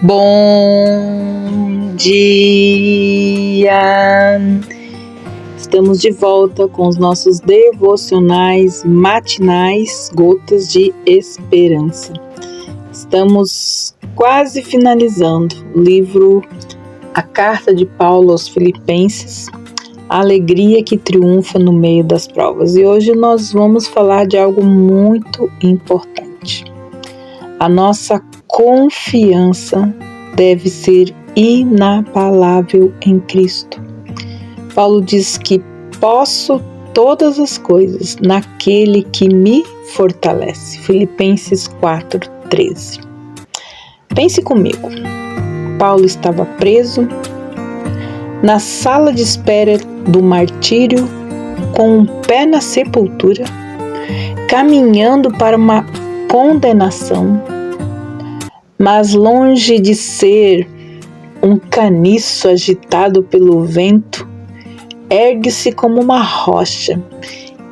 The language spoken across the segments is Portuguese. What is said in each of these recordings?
Bom dia! Estamos de volta com os nossos devocionais matinais Gotas de Esperança. Estamos quase finalizando o livro A Carta de Paulo aos Filipenses, a alegria que triunfa no meio das provas. E hoje nós vamos falar de algo muito importante. A nossa confiança deve ser inabalável em Cristo. Paulo diz que posso todas as coisas naquele que me fortalece. Filipenses 4:13. Pense comigo. Paulo estava preso na sala de espera do martírio, com um pé na sepultura, caminhando para uma condenação, mas longe de ser um caniço agitado pelo vento, ergue-se como uma rocha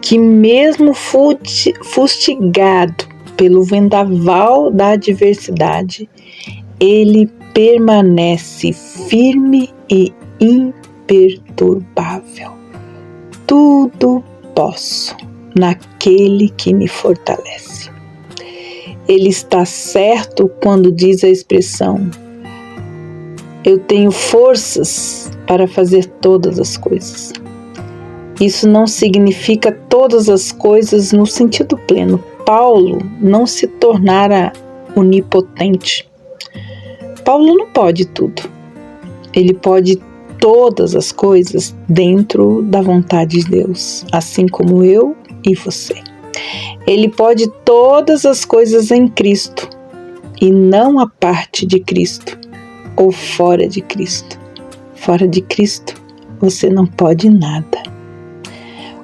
que, mesmo fustigado pelo vendaval da adversidade, ele permanece firme e imperturbável. Tudo posso naquele que me fortalece. Ele está certo quando diz a expressão: eu tenho forças para fazer todas as coisas. Isso não significa todas as coisas no sentido pleno. Paulo não se tornara onipotente. Paulo não pode tudo. Ele pode todas as coisas dentro da vontade de Deus, assim como eu e você. Ele pode todas as coisas em Cristo e não a parte de Cristo ou fora de Cristo. Fora de Cristo, você não pode nada.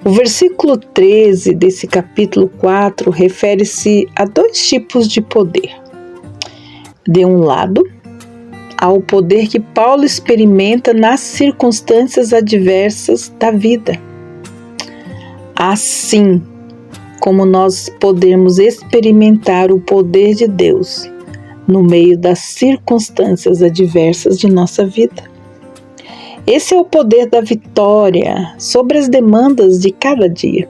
O versículo 13 desse capítulo 4 refere-se a dois tipos de poder. De um lado, ao poder que Paulo experimenta nas circunstâncias adversas da vida. Assim como nós podemos experimentar o poder de Deus no meio das circunstâncias adversas de nossa vida. Esse é o poder da vitória sobre as demandas de cada dia.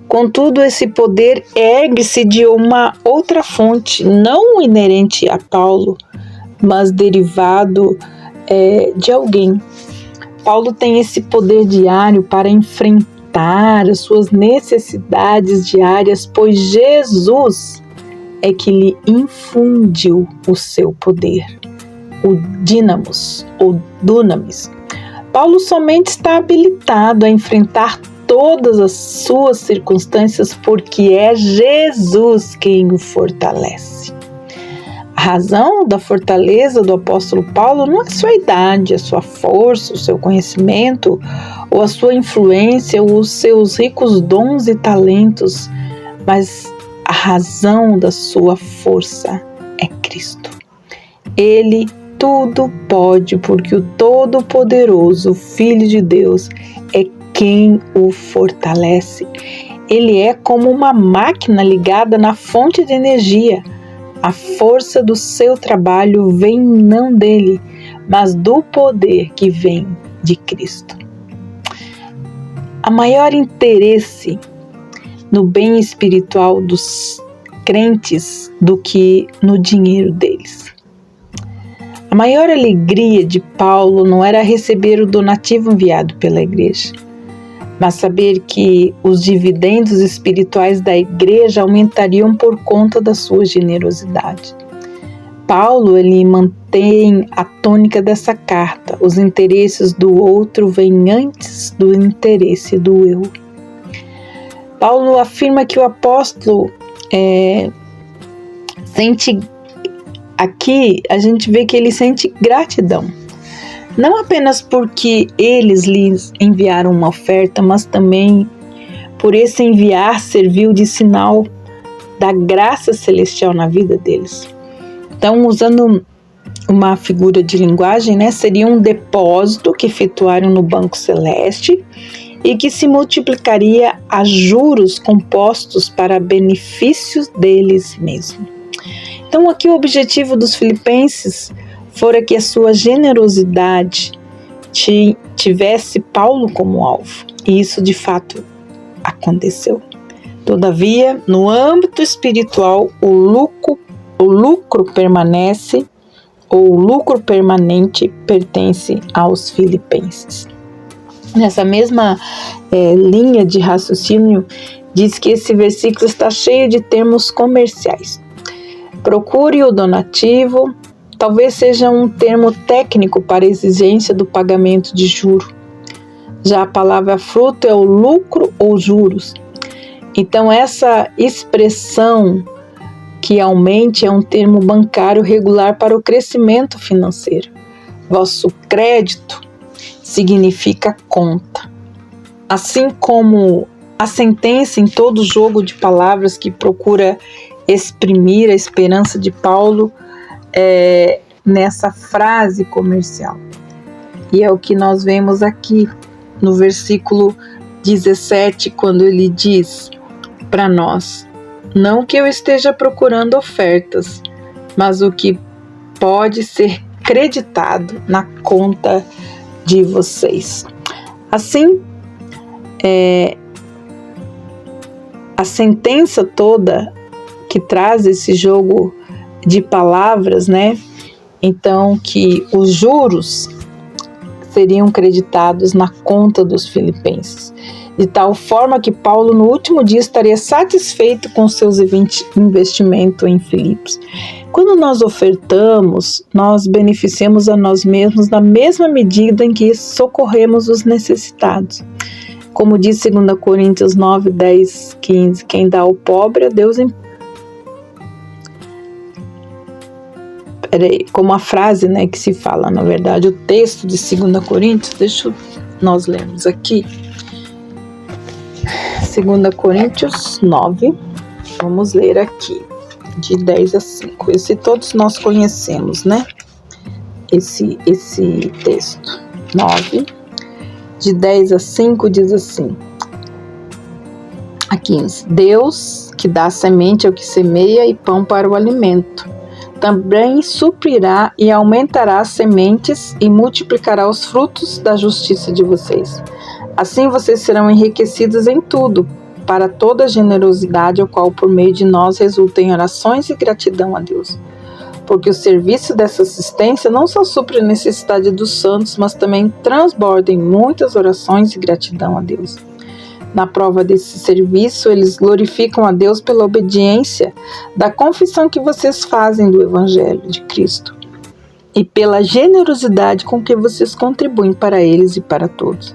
Contudo, esse poder ergue-se de uma outra fonte, não inerente a Paulo, mas derivado de alguém. Paulo tem esse poder diário para enfrentar as suas necessidades diárias, pois Jesus é que lhe infundiu o seu poder, o dínamos ou dunamis. Paulo somente está habilitado a enfrentar todas as suas circunstâncias porque é Jesus quem o fortalece. A razão da fortaleza do apóstolo Paulo não é sua idade, a sua força, o seu conhecimento, ou a sua influência, ou os seus ricos dons e talentos, mas a razão da sua força é Cristo. Ele tudo pode, porque o Todo-Poderoso Filho de Deus é quem o fortalece. Ele é como uma máquina ligada na fonte de energia. A força do seu trabalho vem não dele, mas do poder que vem de Cristo. Há maior interesse no bem espiritual dos crentes do que no dinheiro deles. A maior alegria de Paulo não era receber o donativo enviado pela igreja, mas saber que os dividendos espirituais da igreja aumentariam por conta da sua generosidade. Paulo, ele mantém a tônica dessa carta: os interesses do outro vêm antes do interesse do eu. Paulo afirma que o apóstolo sente, aqui a gente vê que ele sente gratidão. Não apenas porque eles lhes enviaram uma oferta, mas também por esse enviar serviu de sinal da graça celestial na vida deles. Então, usando uma figura de linguagem, seria um depósito que efetuaram no banco celeste e que se multiplicaria a juros compostos para benefícios deles mesmos. Então aqui o objetivo dos filipenses fora que a sua generosidade tivesse Paulo como alvo. E isso de fato aconteceu. Todavia, no âmbito espiritual, o lucro permanece, ou o lucro permanente pertence aos filipenses. Nessa mesma linha de raciocínio, diz que esse versículo está cheio de termos comerciais. Procure o donativo, talvez seja um termo técnico para a exigência do pagamento de juro. Já a palavra fruto é o lucro ou juros. Então essa expressão que aumente é um termo bancário regular para o crescimento financeiro. Vosso crédito significa conta. Assim como a sentença em todo jogo de palavras que procura exprimir a esperança de Paulo nessa frase comercial. E é o que nós vemos aqui no versículo 17, quando ele diz para nós: não que eu esteja procurando ofertas, mas o que pode ser creditado na conta de vocês. Assim, a sentença toda que traz esse jogo de palavras, né? Então, que os juros seriam creditados na conta dos filipenses, de tal forma que Paulo no último dia estaria satisfeito com seus investimentos em Filipos. Quando nós ofertamos, nós beneficiamos a nós mesmos na mesma medida em que socorremos os necessitados. Como diz 2 Coríntios 9, 10, 15, quem dá ao pobre, a Deus como a frase, né, que se fala, na verdade, o texto de 2 Coríntios, deixa nós lermos aqui. 2 Coríntios 9, vamos ler aqui, de 10 a 5. Esse todos nós conhecemos, né? Esse texto. 9, de 10 a 5, diz assim. A 15. Deus, que dá semente ao que semeia e pão para o alimento, também suprirá e aumentará as sementes e multiplicará os frutos da justiça de vocês. Assim vocês serão enriquecidos em tudo, para toda generosidade, ao qual por meio de nós resulta em orações e gratidão a Deus. Porque o serviço dessa assistência não só supre a necessidade dos santos, mas também transborda em muitas orações e gratidão a Deus. Na prova desse serviço, eles glorificam a Deus pela obediência da confissão que vocês fazem do Evangelho de Cristo e pela generosidade com que vocês contribuem para eles e para todos.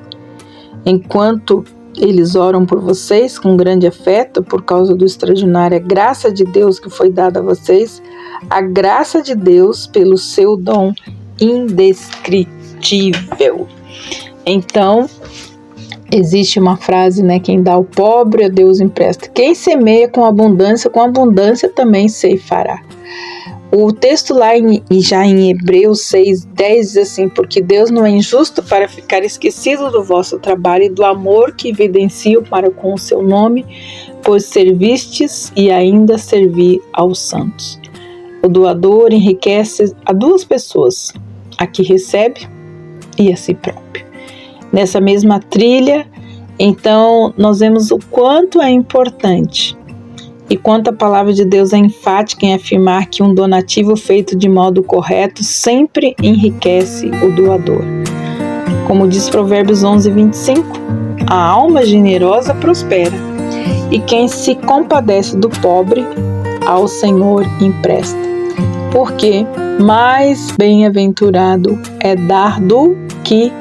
Enquanto eles oram por vocês com grande afeto por causa do extraordinária graça de Deus que foi dada a vocês, a graça de Deus pelo seu dom indescritível. Então, existe uma frase, né? Quem dá ao pobre, a Deus empresta. Quem semeia com abundância também ceifará. O texto lá já em Hebreus 6, 10 diz assim: porque Deus não é injusto para ficar esquecido do vosso trabalho e do amor que evidencio para com o seu nome, pois servistes e ainda servi aos santos. O doador enriquece a duas pessoas, a que recebe e a si próprio. Nessa mesma trilha, então, nós vemos o quanto é importante e quanto a palavra de Deus é enfática em afirmar que um donativo feito de modo correto sempre enriquece o doador. Como diz Provérbios 11, 25, a alma generosa prospera, e quem se compadece do pobre, ao Senhor empresta. Porque mais bem-aventurado é dar do que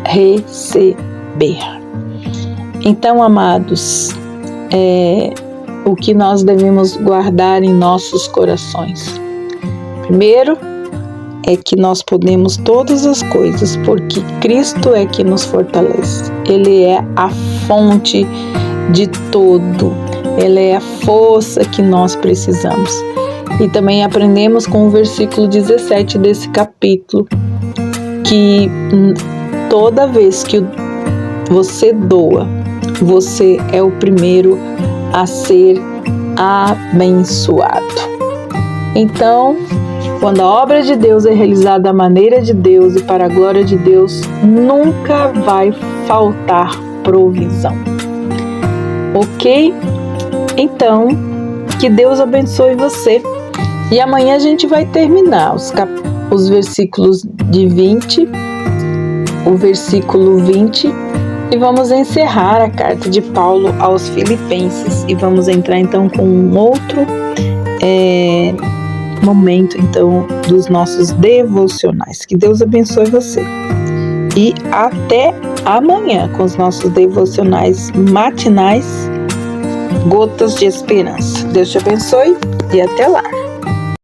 receber. Então, amados, o que nós devemos guardar em nossos corações? Primeiro, é que nós podemos todas as coisas, porque Cristo é que nos fortalece. Ele é a fonte de tudo. Ele é a força que nós precisamos. E também aprendemos com o versículo 17 desse capítulo, que toda vez que você doa, você é o primeiro a ser abençoado. Então, quando a obra de Deus é realizada da maneira de Deus e para a glória de Deus, nunca vai faltar provisão. Ok? Então, que Deus abençoe você. E amanhã a gente vai terminar os versículos de 20, o versículo 20, e vamos encerrar a carta de Paulo aos Filipenses. E vamos entrar então com um outro momento então dos nossos devocionais. Que Deus abençoe você. E até amanhã com os nossos devocionais matinais, Gotas de Esperança. Deus te abençoe e até lá.